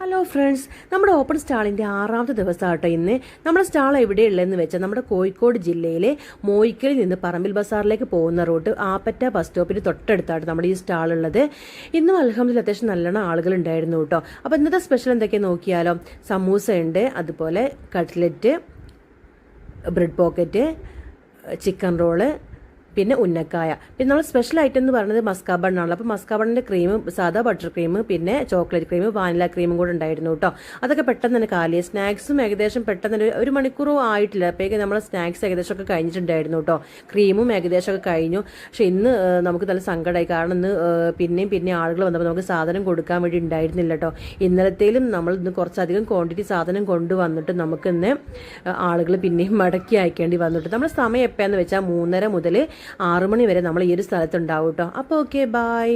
Hello friends, നമ്മുടെ open സ്റ്റാളിൻ്റെ 6ാമത്തെ ദിവസമാട്ടോ ഇന്ന്. നമ്മുടെ സ്റ്റാൾ എവിടെയുള്ളതെന്ന് വെച്ചാൽ നമ്മുടെ കോഴിക്കോട് ജില്ലയിലെ മോയിക്കലിൽ നിന്ന് പറമ്പിൽ ബസാറിലേക്ക് പോകുന്ന റൂട്ട് ആപ്പറ്റ ബസ് സ്റ്റോപ്പിന് തൊട്ടടുത്താണ് നമ്മുടെ ഈ സ്റ്റാൾ ഉള്ളത്. ഇന്നും അൽഹംദുലില്ലാ അത്യാവശ്യം നല്ലോണം ആളുകൾ ഉണ്ടായിരുന്നു കേട്ടോ. അപ്പോൾ ഇന്നത്തെ സ്പെഷ്യൽ എന്തൊക്കെയാണ് നോക്കിയാലോ. സമൂസ ഉണ്ട്, അതുപോലെ cutlet, bread pocket, chicken roll, പിന്നെ ഉന്നക്കായ. പിന്നെ നമ്മൾ സ്പെഷ്യൽ ഐറ്റം എന്ന് പറയുന്നത് മസ്കാ ബണ്ണാണല്ലോ. അപ്പോൾ മസ്കാ ബണ്ണിൻ്റെ ക്രീമും സാധാ ബട്ടർ ക്രീം, പിന്നെ ചോക്ലേറ്റ് ക്രീം, വാനില ക്രീമും കൂടെ ഉണ്ടായിരുന്നു കേട്ടോ. അതൊക്കെ പെട്ടെന്ന് തന്നെ കാലിയ. സ്നാക്സും ഏകദേശം പെട്ടെന്ന് തന്നെ ഒരു മണിക്കൂറും ആയിട്ടില്ല, അപ്പോഴേക്കും നമ്മൾ സ്നാക്സ് ഏകദേശം ഒക്കെ കഴിഞ്ഞിട്ടുണ്ടായിരുന്നു കേട്ടോ. ക്രീമും ഏകദേശം ഒക്കെ കഴിഞ്ഞു. പക്ഷെ ഇന്ന് നമുക്ക് നല്ല സങ്കടമായി, കാരണം ഇന്ന് പിന്നെ ആളുകൾ വന്നപ്പോൾ നമുക്ക് സാധനം കൊടുക്കാൻ വേണ്ടി ഉണ്ടായിരുന്നില്ല കേട്ടോ. ഇന്നലത്തേലും നമ്മൾ ഇന്ന് കുറച്ചധികം ക്വാണ്ടിറ്റി സാധനം കൊണ്ടുവന്നിട്ട് നമുക്ക് ഇന്ന് ആളുകൾ പിന്നെയും മടക്കി അയക്കേണ്ടി വന്നിട്ട്. നമ്മുടെ സമയം എപ്പോഴാന്ന് വെച്ചാൽ 3:30 മുതൽ 6 മണി വരെ നമ്മൾ ഈ ഒരു സ്ഥലത്തുണ്ടാവും കേട്ടോ. അപ്പോൾ ഓക്കെ, ബൈ.